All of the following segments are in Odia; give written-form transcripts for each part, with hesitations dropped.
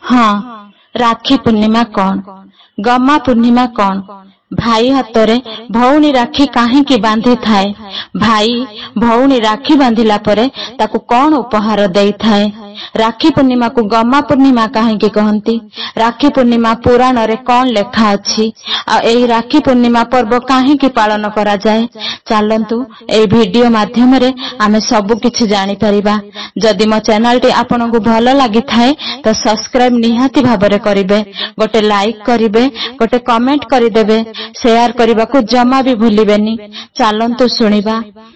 हाँ, राखी पूर्णिमा कौन, गम्मा पूर्णिमा कौन? भाई हाथ में भौणी राखी काहींकि बांधि थाए। भाई भौणी राखी बांधिला परे ताकू कौन उपहार देई थाए? राखी पूर्णिमा को गम्मा पूर्णिमा काहींकि कहंती? राखी पूर्णिमा पुराण रे कौन लेखा अछि? आ एही राखी पूर्णिमा पर्व काहींकि पालन करा जाए? चलंतु एही वीडियो माध्यम रे आमे सब किछि जानि परिबा। जदि मो चैनल टी आपनकु भलो लागि थाए तो सब्सक्राइब निहाती भाबरे करिवे, गोटे लाइक करिवे, गोटे कमेंट करि देबे, शेयर करने को जमा भी भूलिबेनी। चलंतु सुनिबा।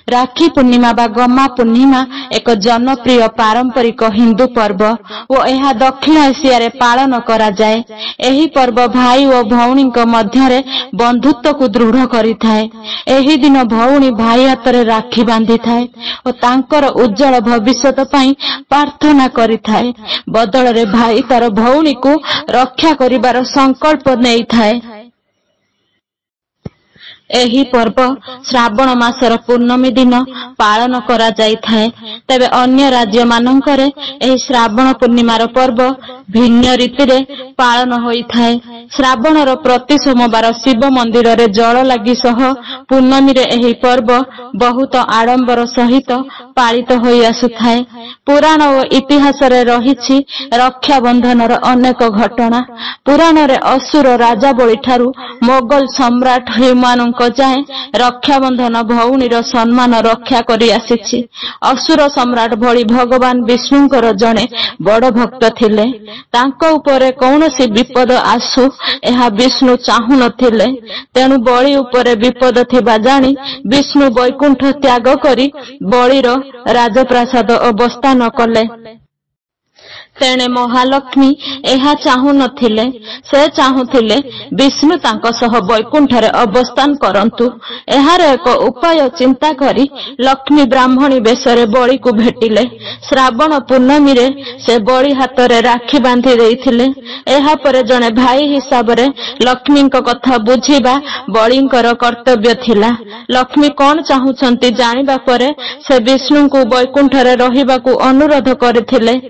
राखी पूर्णिमा बा गम्मा पूर्णिमा एक जनप्रिय पारंपरिक हिंदू पर्व और यह दक्षिण एशिया रे पालन करा जाए। एही पर्व भाई और भौणी मध्य बंधुत्व को दृढ़ करिथाए। एही दिन भौणी भाई हाथ रे राखी बांधि थाए और तांकर उज्जवल भविष्यत पई प्रार्थना करिथाए। बदल रे भाई तार भौणी को रक्षा करिबार संकल्प नेई थाए। एही पर्व श्रावण मासर पूर्णमी दिन पालन करा जाई थाए। तबे अन्य राज्य मानकरे एही श्रावण पूर्णिमार पर्व भिन्न रीति रे पालन होई थाए। श्रावणर प्रति सोमवार शिव मंदिर रे जल लागि सह पूर्णमी रे एही पर्व बहुत आडंबर सहित पालित होई आसुथाए। पुराण और इतिहास रे रहिछि रक्षा बंधनर अनेक घटना। पुराण रे असुर राजा बळी ठारू मोगल सम्राट हुमायूं जाए रक्षा बंधन भौणीर सम्मान रक्षा करि आसिछि। असुर सम्राट भली भगवान विष्णुंकर जणे बड़ भक्त थिले। तांको उपरे कौनसी विपद आसु एहा विष्णु चाहु नथिले। तेणु बळी उपरे विपद थिबा जानी विष्णु वैकुंठ त्याग करी बळीर राजप्रासाद अवस्थान कले। तेणे महालक्ष्मी एहा चाहु नथिले। से चाहुथिले विष्णु तांको सह वैकुंठ रे अवस्थान करंतु। एहार एक उपाय चिंता करी लक्ष्मी ब्राह्मणी बेशरे बळी को भेटिले। श्रावण पूर्णमी रे से बळी हाथ रे राखी बांधि देइथिले। एहा परे जणे भाई हिसाब रे लक्ष्मी को कथा बुझिबा बळींकर कर्तव्य थिला। लक्ष्मी कोन चाहुचंती जानिबा परे से विष्णु को वैकुंठ रे रहिबा को अनुरोध करथिले।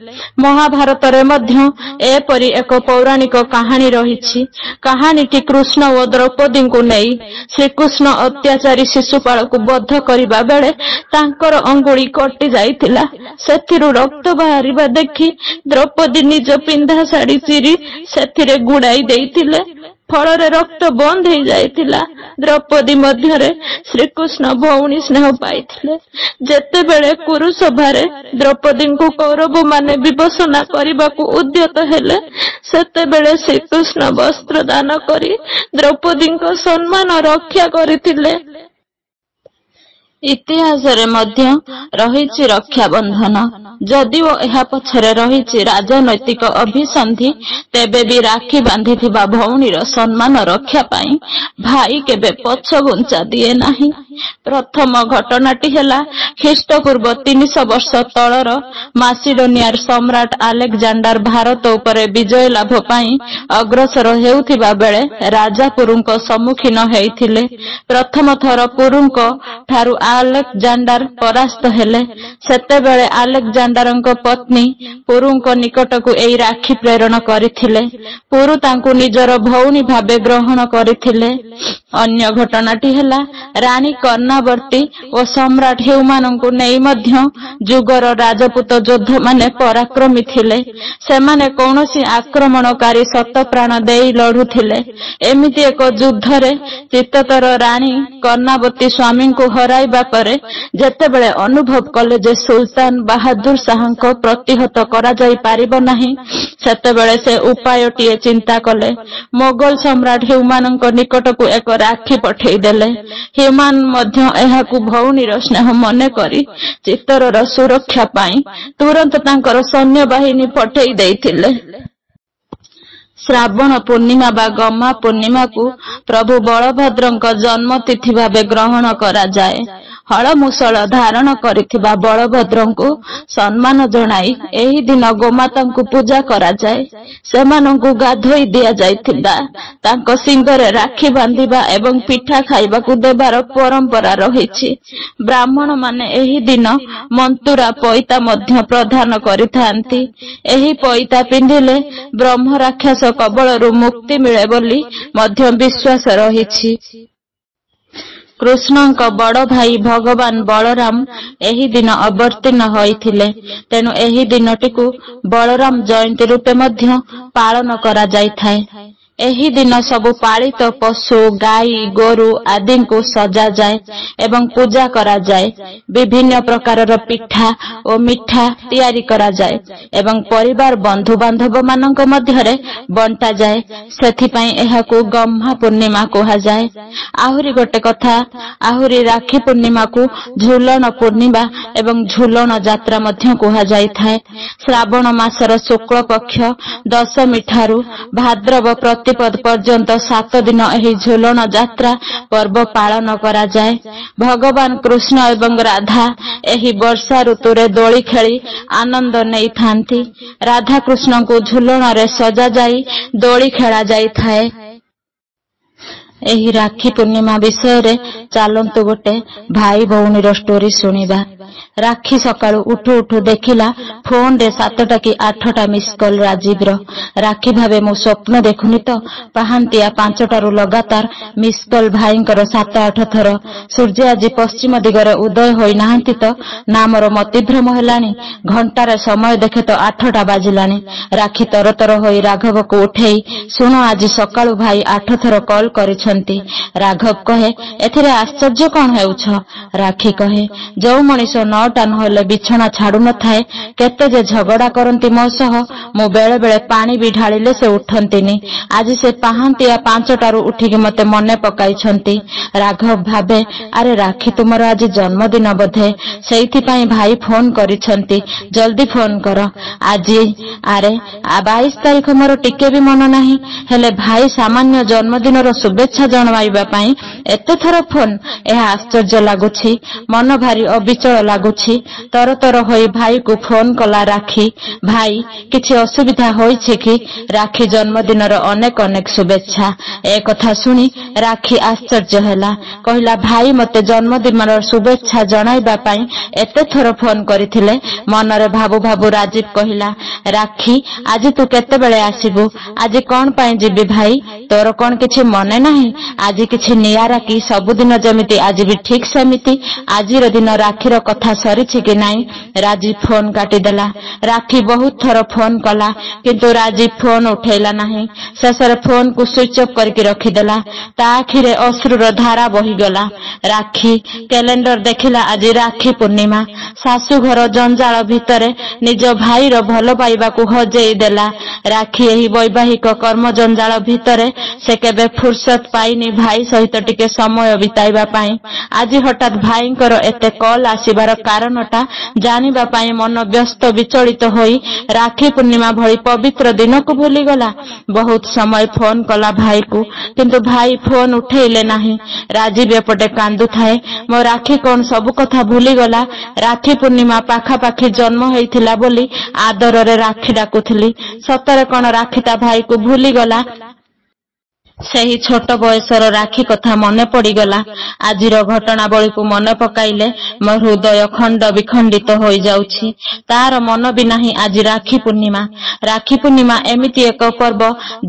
महाभारत रे मध्य एपरि एक पौराणिक कहानी रहिछि। कहानीटी कृष्ण और द्रौपदी को नहीं। श्रीकृष्ण अत्याचारी शिशुपाल को बद्ध करिबा बेले तांकर अंगुली कटि जाइतिला। सेथिरु रक्त बाहरिबा देखि द्रौपदी निज पिंधा साड़ी चिरी सेथिरे गुड़ाई देइतिले। फलरे रक्त बंद हो जाइतिला। द्रौपदी मध्यरे श्रीकृष्ण भौणी स्नेह पाइथिले। जेतेबेले कुरुसभारे द्रौपदी को कौरव माने विभूषणा करबाकू उद्यत हेले सेतेबेले श्रीकृष्ण वस्त्र दान करी द्रौपदी को सम्मान रक्षा करथिले। इतिहास रे मध्य रहिछि रक्षा बंधन। जदिओ एहा पछरे रहिछि राजनैतिक अभिसंधि तेबे भी राखी बांधिथिबा भौणीर सम्मान रक्षा पाई भाई केबे पछ गुंचा दिए नाही। प्रथम घटनाटी हेला ख्रीष्टपूर्व 300 वर्ष तलर मासिडोनियार सम्राट आलेक्जांडर भारत उपरे विजय लाभ पाई अग्रसर हेउथिबा बेले राजा पुरुंको सम्मुखीन हेइथिले। प्रथम थर पुरुंको ठारू आलेक्जांडर परास्त हेले। सेतेबेले आलेक्जांडरଙ୍କ पत्नी पुरुंको निकटकू एई राखी प्रेरण करिथिले। पुरु तांकू निजर भौणी भाबे ग्रहण करिथिले। अन्य घटनाटी हेला रानी कर्णावर्ती और सम्राट ह्यूमानଙ୍କୁ नेई मध्य जुगर राजपूत योद्धा माने पराक्रमी थिले। सेमाने कौनसी आक्रमणकारी सत प्राण देई लढुथिले। एमिति एक युद्ध रे चित्ततर रानी कर्णावती स्वामी को हराइबा परे जेतेबेले अनुभव कले जे सुल्तान बहादुर शाहको प्रतिहत करा जाई पारिबो नाही सेतेबेले से उपायटीए चिंता कले। मोगल सम्राट ह्यूमानଙ୍କ निकटकू एक राखी पठेई देले। ह्यूमान मध्य एहाकू भौणीर स्नेह मने करी चित्तरर सुरक्षा पाई तुरंत तांकर सैन्य बाहिनी पठेई देइथिले। श्रावण पूर्णिमा बा गम्मा पूर्णिमा को प्रभु बलभद्रଙ୍କ जन्म तिथि भावे ग्रहण करा जाए। ହଳମୂଷଳ ଧାରଣ କରିଥିବା ବଳଭଦ୍ରଙ୍କୁ ସମ୍ମାନ ଜଣାଇ ଏହି ଦିନ ଗୋମାତାଙ୍କୁ ପୂଜା କରାଯାଏ। ସେମାନଙ୍କୁ ଗାଧୋଇ ଦିଆଯାଇଥିବା ତାଙ୍କ ଶିଙ୍ଗରେ ରାକ୍ଷୀ ବାନ୍ଧିବା ଏବଂ ପିଠା ଖାଇବାକୁ ଦେବାର ପରମ୍ପରା ରହିଛି। ବ୍ରାହ୍ମଣମାନେ ଏହି ଦିନ ମନ୍ତୁରା ପଇତା ମଧ୍ୟ ପ୍ରଦାନ କରିଥାନ୍ତି। ଏହି ପଇତା ପିନ୍ଧିଲେ ବ୍ରହ୍ମ ରାକ୍ଷସ କବଳରୁ ମୁକ୍ତି ମିଳେ ବୋଲି ମଧ୍ୟ ବିଶ୍ୱାସ ରହିଛି। କୃଷ୍ଣଙ୍କ ବଡ଼ ଭାଇ ଭଗବାନ ବଳରାମ ଏହି ଦିନ ଅବତୀର୍ଣ୍ଣ ହୋଇଥିଲେ। ତେଣୁ ଏହି ଦିନଟିକୁ ବଳରାମ ଜୟନ୍ତୀ ରୂପେ ମଧ୍ୟ ପାଳନ କରାଯାଇଥାଏ। ଏହି ଦିନ ସବୁ ପାଳିତ ପଶୁ ଗାଈ ଗୋରୁ ଆଦିଙ୍କୁ ସଜାଯାଏ ଏବଂ ପୂଜା କରାଯାଏ। ବିଭିନ୍ନ ପ୍ରକାରର ପିଠା ଓ ମିଠା ତିଆରି କରାଯାଏ ଏବଂ ପରିବାର ବନ୍ଧୁବାନ୍ଧବ ମାନଙ୍କ ମଧ୍ୟରେ ବଣ୍ଟାଯାଏ। ସେଥିପାଇଁ ଏହାକୁ ଗହ୍ମା ପୂର୍ଣ୍ଣିମା କୁହାଯାଏ। ଆହୁରି ଗୋଟେ କଥା, ଆହୁରି ରାକ୍ଷୀ ପୂର୍ଣ୍ଣିମାକୁ ଝୁଲଣ ପୂର୍ଣ୍ଣିମା ଏବଂ ଝୁଲଣ ଯାତ୍ରା ମଧ୍ୟ କୁହାଯାଇଥାଏ। ଶ୍ରାବଣ ମାସର ଶୁକ୍ଳ ପକ୍ଷ ଦଶମୀ ଠାରୁ ଭାଦ୍ରବ ପ୍ରତିପଦ ପର୍ଯ୍ୟନ୍ତ 7 ଦିନ ଏହି ଝୁଲଣ ଯାତ୍ରା ପର୍ବ ପାଳନ କରାଯାଏ। ଭଗବାନ କୃଷ୍ଣ ଏବଂ ରାଧା ଏହି ବର୍ଷା ଋତୁରେ ଦୋଳି ଖେଳି ଆନନ୍ଦ ନେଇଥାନ୍ତି। ରାଧାକୃଷ୍ଣଙ୍କୁ ଝୁଲଣରେ ସଜାଯାଇ ଦୋଳି ଖେଳା ଯାଇଥାଏ। ଏହି ରାକ୍ଷୀ ପୂର୍ଣ୍ଣିମା ବିଷୟରେ ଚାଲନ୍ତୁ ଗୋଟେ ଭାଇ ଭଉଣୀର ଷ୍ଟୋରି ଶୁଣିବା। ରାକ୍ଷୀ ସକାଳୁ ଉଠୁ ଉଠୁ ଦେଖିଲା ଫୋନରେ 7ଟା କି 8ଟା ମିସ୍ କଲ୍ ରାଜୀବର। ରାକ୍ଷୀ ଭାବେ ମୁଁ ସ୍ୱପ୍ନ ଦେଖୁନି ତ, ପାହାନ୍ତିଆ 5ଟାରୁ ଲଗାତାର ମିସ୍ କଲ୍ ଭାଇଙ୍କର 7-8 ଥର। ସୂର୍ଯ୍ୟ ଆଜି ପଶ୍ଚିମ ଦିଗରେ ଉଦୟ ହୋଇନାହାନ୍ତି ତ ନା ମୋର ମତିଭ୍ରମ ହେଲାଣି। ଘଣ୍ଟାରେ ସମୟ ଦେଖେ ତ 8ଟା ବାଜିଲାଣି। ରାକ୍ଷୀ ତରତର ହୋଇ ରାଘବକୁ ଉଠେଇ, ଶୁଣ ଆଜି ସକାଳୁ ଭାଇ 8 ଥର କଲ୍ କରିଛନ୍ତି। ରାଘବ କହେ, ଏଥିରେ ଆଶ୍ଚର୍ଯ୍ୟ କଣ ହେଉଛ? ରାକ୍ଷୀ କହେ, ଯୋଉ ମଣିଷ 9ଟା ନହେଲେ ବିଛଣା ଛାଡୁ ନଥାଏ, କେତେ ଯେ ଝଗଡା କରନ୍ତି ମୋ ସହ। ମୁଁ ବେଳେ ବେଳେ ପାଣି ବି ଢାଳିଲେ ସେ ଉଠନ୍ତିନି। ଆଜି ସେ ପାହାନ୍ତିଆ 5ଟାରୁ ଉଠିକି ମତେ ମନେ ପକାଇଛନ୍ତି। ରାଘବ ଭାବେ, ଆରେ ରାକ୍ଷୀ ତୁମର ଆଜି ଜନ୍ମଦିନ ବୋଧେ, ସେଇଥିପାଇଁ ଭାଇ ଫୋନ କରିଛନ୍ତି। ଜଲ୍ଦି ଫୋନ କର। ଆଜି ଆରେ 22 ତାରିଖ ମୋର ଟିକେ ବି ମନ ନାହିଁ, ହେଲେ ଭାଇ ସାମାନ୍ୟ ଜନ୍ମଦିନର ଶୁଭେଚ୍ଛା ଜଣାଇବା ପାଇଁ ଏତେ ଥର ଫୋନ? ଏହା ଆଶ୍ଚର୍ଯ୍ୟ ଲାଗୁଛି। ମନ ଭାରି ଅବିଚଳ ଲାଗୁଛି। ତରତର ହୋଇ ଭାଇକୁ ଫୋନ କଲା ରାକ୍ଷୀ। ଭାଇ, କିଛି ଅସୁବିଧା ହୋଇଛି କି? ରାକ୍ଷୀ ଜନ୍ମଦିନର ଅନେକ ଅନେକ ଶୁଭେଚ୍ଛା। ଏ କଥା ଶୁଣି ରାକ୍ଷୀ ଆଶ୍ଚର୍ଯ୍ୟ ହେଲା। କହିଲା, ଭାଇ ମତେ ଜନ୍ମଦିନର ଶୁଭେଚ୍ଛା ଜଣାଇବା ପାଇଁ ଏତେ ଥର ଫୋନ କରିଥିଲେ? ମନରେ ଭାବୁ ଭାବୁ ରାଜୀବ କହିଲା, ରାକ୍ଷୀ ଆଜି ତୁ କେତେବେଳେ ଆସିବୁ? ଆଜି କଣ ପାଇଁ ଯିବି ଭାଇ? ତୋର କଣ କିଛି ମନେ ନାହିଁ? ଆଜି କିଛି ନିଆରା କି? ସବୁଦିନ ଯେମିତି ଆଜି ବି ଠିକ ସେମିତି। ଆଜିର ଦିନ ରାକ୍ଷୀର କଥା ସରିଛି କି ନାଇଁ? ରାଜୀବ ଫୋନ କାଟିଦେଲା। ରାକ୍ଷୀ ବହୁତ ଥର ଫୋନ କଲା, କିନ୍ତୁ ରାଜୀବ ଫୋନ ଉଠେଇଲା ନାହିଁ। ଶେଷରେ ଫୋନକୁ ସୁଇଚ୍ ଅଫ୍ କରିକି ରଖିଦେଲା। ତା ଆଖିରେ ଅଶ୍ରୁର ଧାରା ବହିଗଲା। ରାକ୍ଷୀ କ୍ୟାଲେଣ୍ଡର ଦେଖିଲା, ଆଜି ରାକ୍ଷୀ ପୂର୍ଣ୍ଣିମା। ଶାଶୁଘର ଜଞ୍ଜାଳ ଭିତରେ ନିଜ ଭାଇର ଭଲ ପାଇବାକୁ ହଜେଇ ଦେଲା। ରାକ୍ଷୀ ଏହି ବୈବାହିକ କର୍ମ ଜଞ୍ଜାଳ ଭିତରେ ସେ କେବେ ଫୁର୍ସତ ପାଇନି ଭାଇ ସହିତ ଟିକେ ସମୟ ବିତାଇବା ପାଇଁ। ଆଜି ହଠାତ୍ ଭାଇଙ୍କର ଏତେ କଲ୍ ଆସିବାର କାରଣଟା ଜାଣିବା ପାଇଁ ମନ ବ୍ୟସ୍ତ ବିଚଳିତ ହୋଇ ରାକ୍ଷୀ ପୂର୍ଣ୍ଣିମା ଭଳି ପବିତ୍ର ଦିନକୁ ଭୁଲିଗଲା। ବହୁତ ସମୟ ଫୋନ କଲା ଭାଇକୁ, କିନ୍ତୁ ଭାଇ ଫୋନ ଉଠେଇଲେ ନାହିଁ। ରାଜୀବ ଏପଟେ କାନ୍ଦୁଥାଏ, ମୋ ରାକ୍ଷୀ କଣ ସବୁ କଥା ଭୁଲିଗଲା? ରାକ୍ଷୀ ପୂର୍ଣ୍ଣିମା ପାଖାପାଖି ଜନ୍ମ ହେଇଥିଲା ବୋଲି ଆଦରରେ ରାକ୍ଷୀ ଡାକୁଥିଲି। ସତରେ କଣ ରାକ୍ଷୀ ତା ଭାଇକୁ ଭୁଲିଗଲା? ସେହି ଛୋଟ ବୟସର ରାକ୍ଷୀ କଥା ମନେ ପଡିଗଲା। ଆଜିର ଘଟଣାବଳୀକୁ ମନେ ପକାଇଲେ ମୋ ହୃଦୟ ଖଣ୍ଡ ବିଖଣ୍ଡିତ ହୋଇଯାଉଛି। ତାର ମନ ବି ନାହିଁ ଆଜି ରାକ୍ଷୀ ପୂର୍ଣ୍ଣିମା। ରାକ୍ଷୀ ପୂର୍ଣ୍ଣିମା ଏମିତି ଏକ ପର୍ବ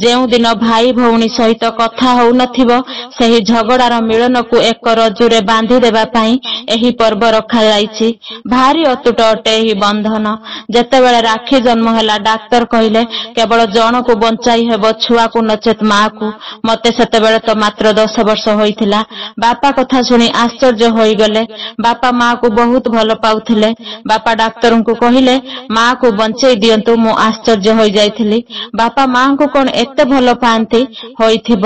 ଯେଉଁଦିନ ଭାଇ ଭଉଣୀ ସହିତ କଥା ହଉନଥିବ, ସେହି ଝଗଡାର ମିଳନକୁ ଏକ ରଜ୍ଜୁରେ ବାନ୍ଧି ଦେବା ପାଇଁ ଏହି ପର୍ବ ରଖାଯାଇଛି। ଭାରି ଅତୁଟ ଅଟେ ଏହି ବନ୍ଧନ। ଯେତେବେଳେ ରାକ୍ଷୀ ଜନ୍ମ ହେଲା, ଡାକ୍ତର କହିଲେ କେବଳ ଜଣକୁ ବଞ୍ଚାଇ ହେବ, ଛୁଆକୁ ନଚେତ ମାକୁ। ମତେ ସେତେବେଳେ ତ ମାତ୍ର 10 ବର୍ଷ ହୋଇଥିଲା। ବାପା କଥା ଶୁଣି ଆଶ୍ଚର୍ଯ୍ୟ ହୋଇଗଲେ। ବାପା ମାକୁ ବହୁତ ଭଲ ପାଉଥିଲେ। ବାପା ଡାକ୍ତରଙ୍କୁ କହିଲେ ମାକୁ ବଞ୍ଚେଇ ଦିଅନ୍ତୁ। ମୁଁ ଆଶ୍ଚର୍ଯ୍ୟ ହୋଇଯାଇଥିଲି। ବାପା ମାଙ୍କୁ କଣ ଏତେ ଭଲ ପାଆନ୍ତି ହୋଇଥିବ?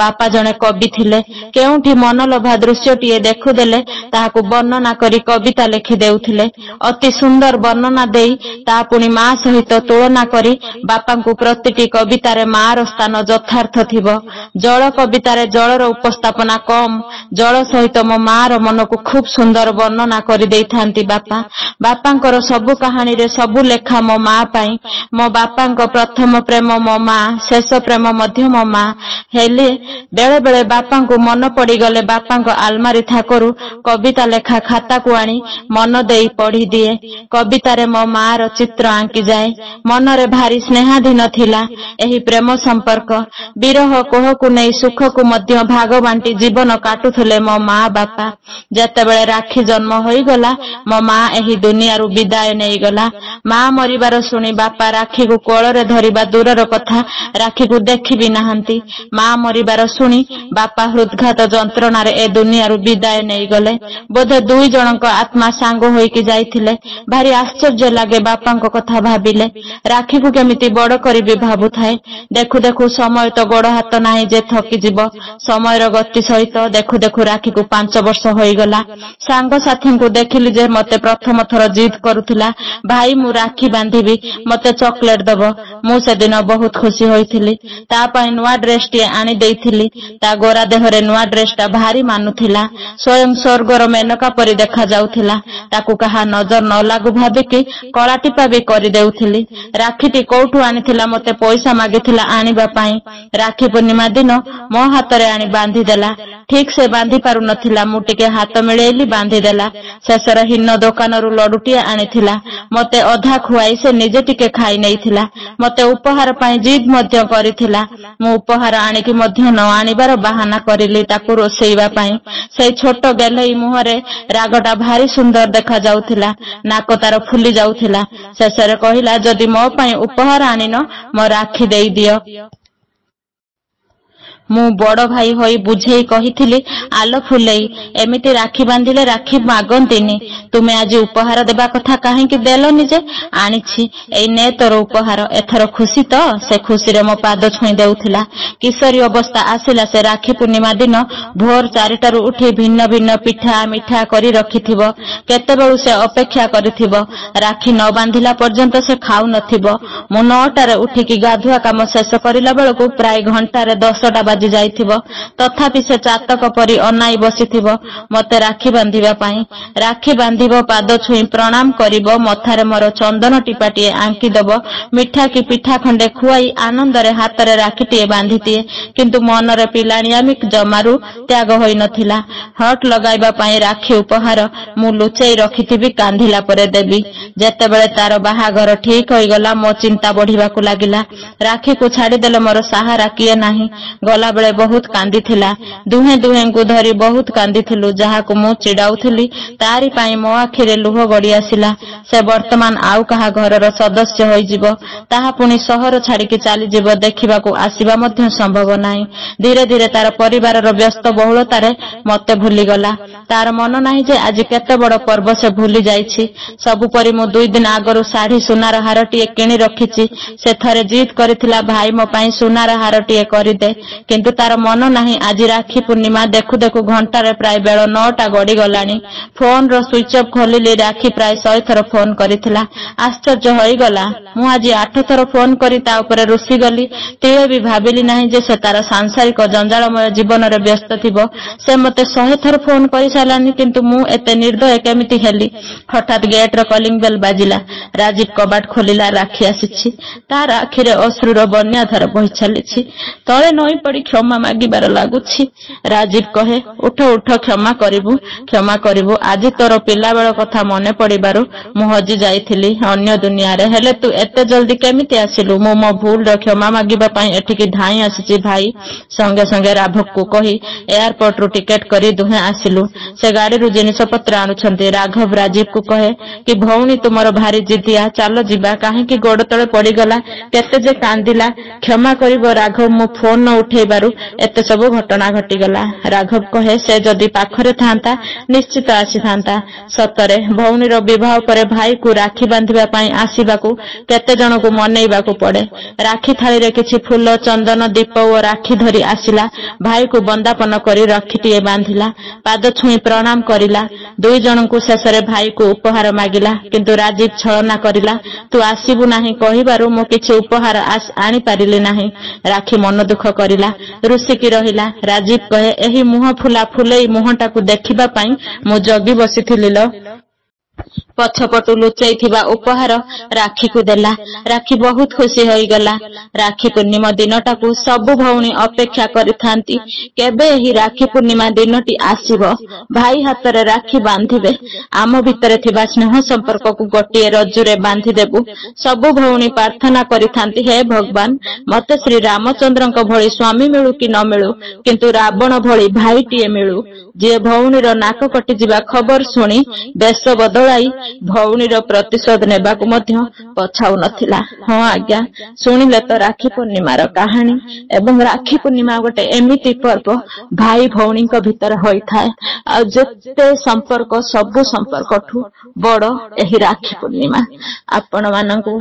ବାପା ଜଣେ କବି ଥିଲେ। କେଉଁଠି ମନଲୋଭା ଦୃଶ୍ୟଟିଏ ଦେଖୁଦେଲେ ତାହାକୁ ବର୍ଣ୍ଣନା କରି କବିତା ଲେଖି ଦେଉଥିଲେ। ଅତି ସୁନ୍ଦର ବର୍ଣ୍ଣନା ଦେଇ ତା ପୁଣି ମା ସହିତ ତୁଳନା କରି ବାପାଙ୍କୁ ପ୍ରତିଟି କବିତାରେ ମାର ସ୍ଥାନ ଯଥାର୍ଥ ଥିବ। ଜଳ କବିତାରେ ଜଳର ଉପସ୍ଥାପନା କମ୍, ଜଳ ସହିତ ମୋ ମାର ମନକୁ ଖୁବ୍ ସୁନ୍ଦର ବର୍ଣ୍ଣନା କରିଦେଇଥାନ୍ତି ବାପା। ବାପାଙ୍କର ସବୁ କାହାଣୀରେ ସବୁ ଲେଖା ମୋ ମା ପାଇଁ। ମୋ ବାପାଙ୍କ ପ୍ରଥମ ପ୍ରେମ ମୋ ମା, ଶେଷ ପ୍ରେମ ମଧ୍ୟ ମୋ ମା। ହେଲେ ବେଳେ ବେଳେ ବାପାଙ୍କୁ ମନ ପଡ଼ିଗଲେ ବାପାଙ୍କ ଆଲମାରୀ ଥାକରୁ କବିତା ଲେଖା ଖାତାକୁ ଆଣି ମନ ଦେଇ ପଢ଼ିଦିଏ। କବିତାରେ ମୋ ମାର ଚିତ୍ର ଆଙ୍କିଯାଏ। ମନରେ ଭାରି ସ୍ନେହାଧୀନ ଥିଲା ଏହି ପ୍ରେମ ସମ୍ପର୍କ। ବିରହ କୋହକୁ ନେଇ ସୁଖକୁ ମଧ୍ୟ ଭାଗ ବାଣ୍ଟି ଜୀବନ କାଟୁଥିଲେ ମୋ ମା ବାପା। ଯେତେବେଳେ ରାକ୍ଷୀ ଜନ୍ମ ହୋଇଗଲା, ମୋ ମା ଏହି ଦୁନିଆରୁ ବିଦାୟ ନେଇଗଲା। ମା ମରିବାର ଶୁଣି ବାପା ରାକ୍ଷୀକୁ କୋଳରେ ଧରିବା ଦୂରର କଥା, ରାକ୍ଷୀକୁ ଦେଖି ବି ନାହାନ୍ତି। ମା ମରିବାର ଶୁଣି ବାପା ହୃଦଘାତ ଯନ୍ତ୍ରଣାରେ ଏ ଦୁନିଆରୁ ବିଦାୟ ନେଇଗଲେ। ବୋଧେ ଦୁଇ ଜଣଙ୍କ ଆତ୍ମା ସାଙ୍ଗ ହୋଇକି ଯାଇଥିଲେ। ଭାରି ଆଶ୍ଚର୍ଯ୍ୟ ଲାଗେ ବାପାଙ୍କ କଥା ଭାବିଲେ। ରାକ୍ଷୀକୁ କେମିତି ବଡ଼ କରିବି ଭାବୁଥାଏ। ଦେଖୁ ଦେଖୁ ସମୟ ତ ଗୋଡ଼ ହାତ ନାହିଁ ଯେ ଥକିଯିବ। ସମୟର ଗତି ସହିତ ଦେଖୁ ଦେଖୁ ରାକ୍ଷୀକୁ 5 ବର୍ଷ ହୋଇଗଲା। ସାଙ୍ଗସାଥୀଙ୍କୁ ଦେଖିଲି ଯେ ମତେ ପ୍ରଥମ ଥର ଜିଦ୍ କରୁଥିଲା, ଭାଇ ମୁଁ ରାକ୍ଷୀ ବାନ୍ଧିବି, ମତେ ଚକୋଲେଟ୍ ଦବ। ମୁଁ ସେଦିନ ବହୁତ ଖୁସି ହୋଇଥିଲି। ତା ପାଇଁ ନୂଆ ଡ୍ରେସଟିଏ ଆଣି ଦେଇଥିଲି। ତା ଗୋରା ଦେହରେ ନୂଆ ଡ୍ରେସଟା ଭାରି ମାନୁଥିଲା। ସ୍ୱୟଂ ସ୍ୱର୍ଗର ମେନକା ପରି ଦେଖାଯାଉଥିଲା। ତାକୁ କାହା ନଜର ନ ଲାଗୁ ଭାବିକି କଳା ଟିପା ବି କରିଦେଉଥିଲି। ରାକ୍ଷୀଟି କୋଉଠୁ ଆଣିଥିଲା, ମତେ ପଇସା ମାଗିଥିଲା ଆଣିବା ପାଇଁ। ରାକ୍ଷୀ ପୂର୍ଣ୍ଣିମା ଦିନ ମୋ ହାତରେ ଆଣି ବାନ୍ଧିଦେଲା। ଠିକ୍ ସେ ବାନ୍ଧି ପାରୁନଥିଲା, ମୁଁ ଟିକେ ହାତ ମିଳେଇଲି, ବାନ୍ଧିଦେଲା। ଶେଷରେ ହୀନ ଦୋକାନରୁ ଲଡୁଟିଏ ଆଣିଥିଲା। ମତେ ଅଧା ଖୁଆଇ ସେ ନିଜେ ଟିକେ ଖାଇ ନେଇଥିଲା। ମତେ ଉପହାର ପାଇଁ ଜିଦ୍ ମଧ୍ୟ କରିଥିଲା। ମୁଁ ଉପହାର ଆଣିକି ମଧ୍ୟ ନ ଆଣିବାର ବାହାନା କରିଲି ତାକୁ ରୋଷେଇବା ପାଇଁ। ସେଇ ଛୋଟ ଗେହ୍ଲେଇ ମୁହଁରେ ରାଗଟା ଭାରି ସୁନ୍ଦର ଦେଖାଯାଉଥିଲା। ନାକ ତାର ଫୁଲି ଯାଉଥିଲା। ଶେଷରେ କହିଲା, ଯଦି ମୋ ପାଇଁ ଉପହାର ଆଣିନ, ମୋ ରାକ୍ଷୀ ଦେଇଦିଅ। ମୁଁ ବଡ଼ ଭାଇ ହୋଇ ବୁଝେଇ କହିଥିଲି, ଆଲୋ ଫୁଲେଇ, ଏମିତି ରାକ୍ଷୀ ବାନ୍ଧିଲେ ରାକ୍ଷୀ ମାଗନ୍ତିନି। ତୁମେ ଆଜି ଉପହାର ଦେବା କଥା କାହିଁକି ଦେଲନି ଯେ? ଆଣିଛି, ଏଇ ନେ ତୋର ଉପହାର। ଏଥର ଖୁସି ତ? ସେ ଖୁସିରେ ମୋ ପାଦ ଛୁଇଁ ଦେଉଥିଲା। କିଶୋରୀ ଅବସ୍ଥା ଆସିଲା ସେ ରାକ୍ଷୀ ପୂର୍ଣ୍ଣିମା ଦିନ। ଭୋର 4ଟାରୁ ଉଠି ଭିନ୍ନ ଭିନ୍ନ ପିଠା ମିଠା କରି ରଖିଥିବ। କେତେବେଳୁ ସେ ଅପେକ୍ଷା କରିଥିବ। ରାକ୍ଷୀ ନ ବାନ୍ଧିଲା ପର୍ଯ୍ୟନ୍ତ ସେ ଖାଉନଥିବ। ମୁଁ 9ଟାରେ ଉଠିକି ଗାଧୁଆ କାମ ଶେଷ କରିଲା ବେଳକୁ ପ୍ରାୟ ଘଣ୍ଟାରେ 10ଟା ବାଜି ଯାଇଥିବ। ତଥାପି ସେ ଚାତକ ପରି ଅନାଇ ବସିଥିବ ମତେ ରାକ୍ଷୀ ବାନ୍ଧିବା ପାଇଁ। ରାକ୍ଷୀ ବାନ୍ଧିବ, ପାଦ ଛୁଇଁ ପ୍ରଣାମ କରିବ, ମଥାରେ ମୋର ଚନ୍ଦନ ଟିପାଟିଏ ଆଙ୍କିଦବ, ମିଠା କି ପିଠା ଖଣ୍ଡେ ଖୁଆଇ ଆନନ୍ଦରେ ହାତରେ ରାକ୍ଷୀଟିଏ ବାନ୍ଧିଦିଏ। କିନ୍ତୁ ମନରେ ପିଲାଣିଆମି ଜମାରୁ ତ୍ୟାଗ ହୋଇନଥିଲା। ହଟ୍ ଲଗାଇବା ପାଇଁ ରାକ୍ଷୀ ଉପହାର ମୁଁ ଲୁଚେଇ ରଖିଥିବି, କାନ୍ଧିଲା ପରେ ଦେବି। ଯେତେବେଳେ ତାର ବାହାଘର ଠିକ୍ ହୋଇଗଲା, ମୋ ଚିନ୍ତା ବଢିବାକୁ ଲାଗିଲା। ରାକ୍ଷୀକୁ ଛାଡ଼ିଦେଲେ ମୋର ସାହାରା କିଏ ନାହିଁ। ଗଲାବେଳେ ବହୁତ କାନ୍ଦିଥିଲା। ଦୁହେଁ ଦୁହେଁଙ୍କୁ ଧରି ବହୁତ କାନ୍ଦିଥିଲୁ। ଯାହାକୁ ମୁଁ ଚିଡାଉଥିଲି ତାରି ପାଇଁ ମୋ ଆଖିରେ ଲୁହ ଗଡ଼ି ଆସିଲା। ସେ ବର୍ତ୍ତମାନ ଆଉ କାହା ଘରର ସଦସ୍ୟ ହୋଇଯିବ। ତାହା ପୁଣି ସହର ଛାଡ଼ିକି ଚାଲିଯିବ। ଦେଖିବାକୁ ଆସିବା ମଧ୍ୟ ସମ୍ଭବ ନାହିଁ। ଧୀରେ ଧୀରେ ତାର ପରିବାରର ବ୍ୟସ୍ତ ବହୁଳତାରେ ମତେ ଭୁଲିଗଲା। ତାର ମନ ନାହିଁ ଯେ ଆଜି କେତେ ବଡ଼ ପର୍ବ ସେ ଭୁଲି ଯାଇଛି। ସବୁପରି ମୁଁ 2 ଦିନ ଆଗରୁ ଶାଢ଼ୀ ସୁନାର ହାରଟିଏ କିଣି ରଖିଛି। ସେ ଥରେ ଜିଦ୍ କରିଥିଲା, ଭାଇ ମୋ ପାଇଁ ସୁନାର ହାରଟିଏ କରିଦେ। କିନ୍ତୁ ତାର ମନ ନାହିଁ। ଆଜି ରାକ୍ଷୀ ପୂର୍ଣ୍ଣିମା। ଦେଖୁ ଦେଖୁ ଘଣ୍ଟାରେ ପ୍ରାୟ ବେଳ 9ଟା ଗଡ଼ିଗଲାଣି। ଫୋନର ସୁଇଚ୍ ଅଫ୍ ଖୋଲିଲି। ରାକ୍ଷୀ ପ୍ରାୟ 100 ଥର ଫୋନ କରିଥିଲା। ଆଶ୍ଚର୍ଯ୍ୟ ହୋଇଗଲା। ମୁଁ ଆଜି 8 ଥର ଫୋନ କରି ତା ଉପରେ ରୁଷିଗଲି। ତିଳେ ବି ଭାବିଲି ନାହିଁ ଯେ ସେ ତାର ସାଂସାରିକ ଜଞ୍ଜାଳମୟ ଜୀବନରେ ବ୍ୟସ୍ତ ଥିବ। ସେ ମତେ 100 ଥର ଫୋନ କରିସାରିଲାଣି, କିନ୍ତୁ ମୁଁ ଏତେ ନିର୍ଦ୍ଦୟ କେମିତି ହେଲି? ହଠାତ୍ ଗେଟର କଲିଂ ବେଲ୍ ବାଜିଲା। ରାଜୀବ କବାଟ ଖୋଲିଲା। ରାକ୍ଷୀ ଆସିଛି। ତାର ଆଖିରେ ଅଶ୍ରୁର ବନ୍ୟାଧାର ବହି ଚାଲିଛି। ତଳେ ନଇଁ ପଡ଼ି କ୍ଷମା ମାଗିବାର ଲାଗୁଛି। ରାଜୀବ କହେ, ଉଠ ଉଠ, କ୍ଷମା କରିବୁ, କ୍ଷମା କରିବୁ। ଆଜି ତୋର ପିଲାବେଳ କଥା ମନେ ପଡ଼ିବାରୁ ମୁଁ ହଜି ଯାଇଥିଲି ଅନ୍ୟ ଦୁନିଆରେ। ହେଲେ ତୁ ଏତେ ଜଲ୍ଦି କେମିତି ଆସିଲୁ? ମୁଁ ମୋ ଭୁଲର କ୍ଷମା ମାଗିବା ପାଇଁ ଏଠିକି ଧାଇଁ ଆସିଛି ଭାଇ। ସଙ୍ଗେ ସଙ୍ଗେ ରାଘବକୁ କହି ଏୟାରପୋର୍ଟରୁ ଟିକେଟ କରି ଦୁହେଁ ଆସିଲୁ। ସେ ଗାଡ଼ିରୁ ଜିନିଷପତ୍ର ଆଣୁଛନ୍ତି। ରାଘବ ରାଜୀବକୁ କହେ, କି ଭଉଣୀ ତୁମର ଭାରି ଜିଦିଆ, ଚାଲ ଯିବା। କାହିଁକି ଗୋଡ଼ ତଳେ ପଡ଼ିଗଲା। କେତେ ଯେ କାନ୍ଦିଲା। କ୍ଷମା କରିବ ରାଘବ, ମୁଁ ଫୋନ ନ ଉଠେଇବାରୁ ଏତେ ସବୁ ଘଟଣା ଘଟିଗଲା। ରାଘବ କହେ, ସେ ଯଦି ପାଖରେ ଥାନ୍ତା ନିଶ୍ଚିତ ଆସିଥାନ୍ତା। ସତରେ ଭଉଣୀର ବିବାହ ପରେ ଭାଇକୁ ରାକ୍ଷୀ ବାନ୍ଧିବା ପାଇଁ ଆସିବାକୁ କେତେ ଜଣଙ୍କୁ ମନେଇବାକୁ ପଡ଼େ। ରାକ୍ଷୀ ଥାଳିରେ କିଛି ଫୁଲ, ଚନ୍ଦନ, ଦୀପ ଓ ରାକ୍ଷୀ ଧରି ଆସିଲା। ଭାଇକୁ ବନ୍ଦାପନ କରି ରାକ୍ଷୀଟିଏ ବାନ୍ଧିଲା। ପାଦ ଛୁଇଁ ପ୍ରଣାମ କରିଲା। 2 ଜଣଙ୍କୁ ଶେଷରେ ଭାଇକୁ ଉପହାର ମାଗିଲା। କିନ୍ତୁ ରାଜୀବ ଛଳନା କରିଲା। ତୁ ଆସିବୁ ନାହିଁ କହିବାରୁ ମୁଁ କିଛି ଉପହାର ଆଣିପାରିଲି ନାହିଁ। ରାକ୍ଷୀ ମନ ଦୁଃଖ କରିଲା। ରୁଷିକି ରହିଲା। ରାଜୀବ କହେ, ଏହି ମୁହଁ ଫୁଲା ଫୁଲେଇ ମୁହଁଟାକୁ ଦେଖିବା ପାଇଁ ମୁଁ ଜଗି ବସିଥିଲି ଲୋ। ପଛପଟୁ ଲୁଚେଇଥିବା ଉପହାର ରାକ୍ଷୀକୁ ଦେଲା। ରାକ୍ଷୀ ବହୁତ ଖୁସି ହୋଇଗଲା। ରାକ୍ଷୀ ପୂର୍ଣ୍ଣିମା ଦିନଟାକୁ ସବୁ ଭଉଣୀ ଅପେକ୍ଷା କରିଥାନ୍ତି। କେବେ ଏହି ରାକ୍ଷୀ ପୂର୍ଣ୍ଣିମା ଦିନଟି ଆସିବ, ଭାଇ ହାତରେ ରାକ୍ଷୀ ବାନ୍ଧିବେ, ଆମ ଭିତରେ ଥିବା ସ୍ନେହ ସମ୍ପର୍କକୁ ଗୋଟିଏ ରଜ୍ଜୁରେ ବାନ୍ଧିଦେବୁ। ସବୁ ଭଉଣୀ ପ୍ରାର୍ଥନା କରିଥାନ୍ତି, ହେ ଭଗବାନ, ମତେ ଶ୍ରୀ ରାମଚନ୍ଦ୍ରଙ୍କ ଭଳି ସ୍ୱାମୀ ମିଳୁ କି ନ ମିଳୁ, କିନ୍ତୁ ରାବଣ ଭଳି ଭାଇଟିଏ ମିଳୁ, ଯିଏ ଭଉଣୀର ନାକ କଟିଯିବା ଖବର ଶୁଣି ବେଶ ବଦଳାଇ ଭଉଣୀର ପ୍ରତିଶୋଧ ନେବାକୁ ମଧ୍ୟ ପଛାଉ ନଥିଲା। ହଁ ଆଜ୍ଞା, ଶୁଣିଲେ ତ ରାକ୍ଷୀ ପୂର୍ଣ୍ଣିମାର କାହାଣୀ। ଏବଂ ରାକ୍ଷୀ ପୂର୍ଣ୍ଣିମା ଗୋଟେ ଏମିତି ପର୍ବ ଭାଇ ଭଉଣୀଙ୍କ ଭିତରେ ହୋଇଥାଏ। ଆଉ ଯେତେ ସମ୍ପର୍କ, ସବୁ ସମ୍ପର୍କଠୁ ବଡ ଏହି ରାକ୍ଷୀ ପୂର୍ଣ୍ଣିମା। ଆପଣ ମାନଙ୍କୁ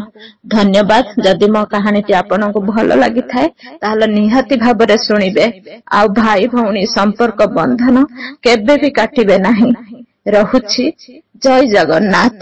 ଧନ୍ୟବାଦ। ଯଦି ମୋ କାହାଣୀଟି ଆପଣଙ୍କୁ ଭଲ ଲାଗିଥାଏ ତାହେଲେ ନିହାତି ଭାବରେ ଶୁଣିବେ। ଆଉ ଭାଇ ଭଉଣୀ ସମ୍ପର୍କ ବନ୍ଧନ କେବେ ବି କାଟିବେ ନାହିଁ। ରହୁଛି। ଜୟ ଜଗନ୍ନାଥ।